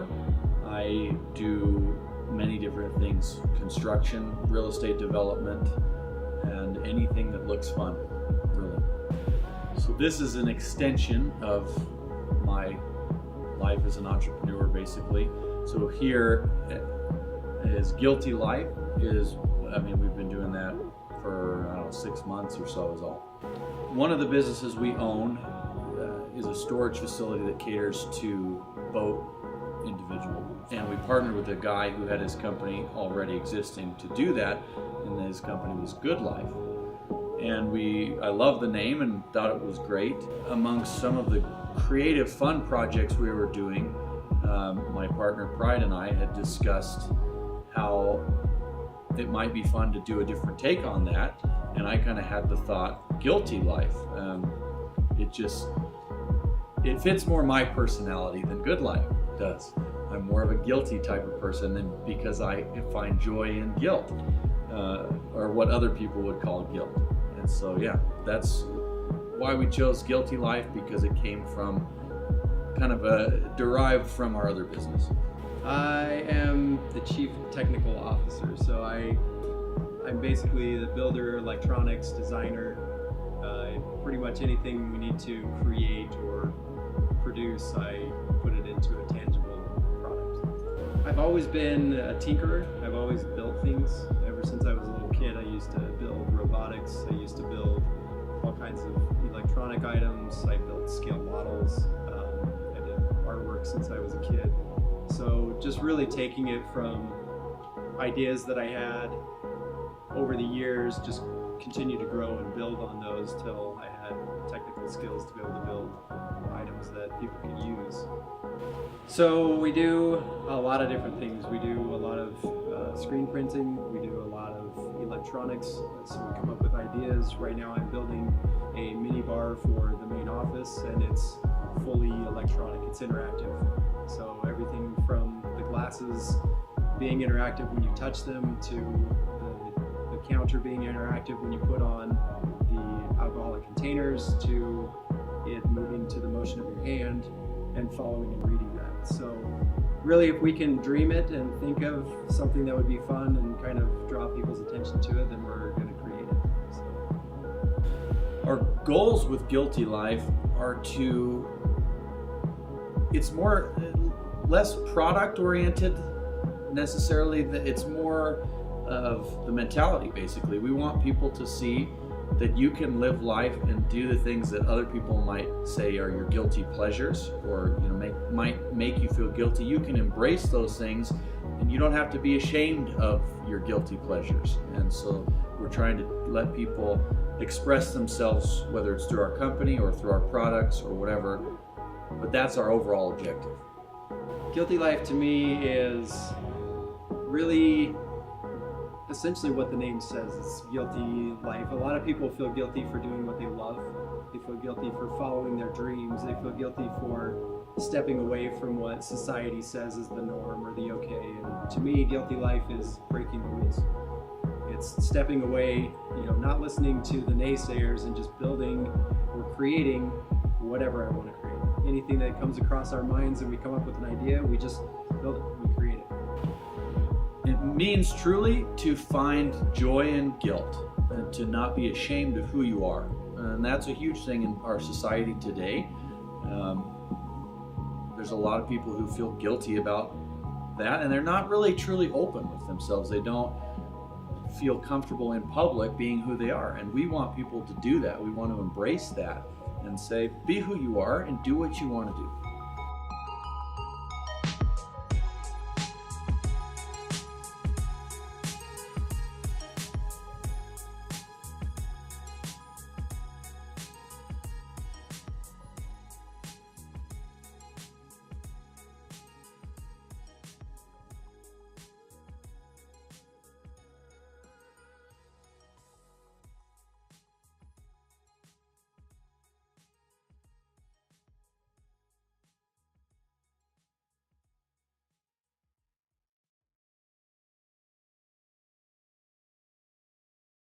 entrepreneur. I do many different things: construction, real estate development, and anything that looks fun, really. So this is an extension of my life as an entrepreneur, basically. So here is Guilty Life we've been doing that for, 6 months or so is all. One of the businesses we own is a storage facility that caters to boat individuals. And we partnered with a guy who had his company already existing to do that, and his company was Good Life. And I loved the name and thought it was great. Amongst some of the creative fun projects we were doing, my partner Pride and I had discussed how it might be fun to do a different take on that, and I kind of had the thought, Guilty Life. It fits more my personality than Good Life does. I'm more of a guilty type of person, and because I find joy in guilt, or what other people would call guilt. And so yeah, that's why we chose Guilty Life, because it came from derived from our other business. I am the Chief Technical Officer, so I'm basically the builder, electronics, designer. Pretty much anything we need to create or produce, I put it into a tangible product. I've always been a tinkerer. I've always built things. Ever since I was a little kid, I used to build robotics. I used to build all kinds of electronic items. I built scale models. I did artwork since I was a kid. So just really taking it from ideas that I had over the years, just continue to grow and build on those till I had technical skills to be able to build items that people could use. So we do a lot of different things. We do a lot of screen printing. We do a lot of electronics. So we come up with ideas. Right now I'm building a mini bar for the main office, and it's fully electronic. It's interactive. So everything from the glasses being interactive when you touch them, to the counter being interactive when you put on the alcoholic containers, to it moving to the motion of your hand and following and reading that. So really, if we can dream it and think of something that would be fun and kind of draw people's attention to it, then we're going to create it. So. Our goals with Guilty Life are it's less product oriented necessarily. It's more of the mentality, basically. We want people to see that you can live life and do the things that other people might say are your guilty pleasures, or might make you feel guilty. You can embrace those things, and you don't have to be ashamed of your guilty pleasures. And so we're trying to let people express themselves, whether it's through our company or through our products or whatever, but that's our overall objective. Guilty Life to me is really essentially what the name says. It's Guilty Life. A lot of people feel guilty for doing what they love. They feel guilty for following their dreams. They feel guilty for stepping away from what society says is the norm or the okay. And to me, Guilty Life is breaking the rules. It's stepping away, not listening to the naysayers, and just building or creating whatever I want to create. Anything that comes across our minds and we come up with an idea, we just build it, we create it. It means truly to find joy in guilt, and to not be ashamed of who you are. And that's a huge thing in our society today. There's a lot of people who feel guilty about that, and they're not really truly open with themselves. They don't feel comfortable in public being who they are. And we want people to do that. We want to embrace that and say, be who you are and do what you want to do.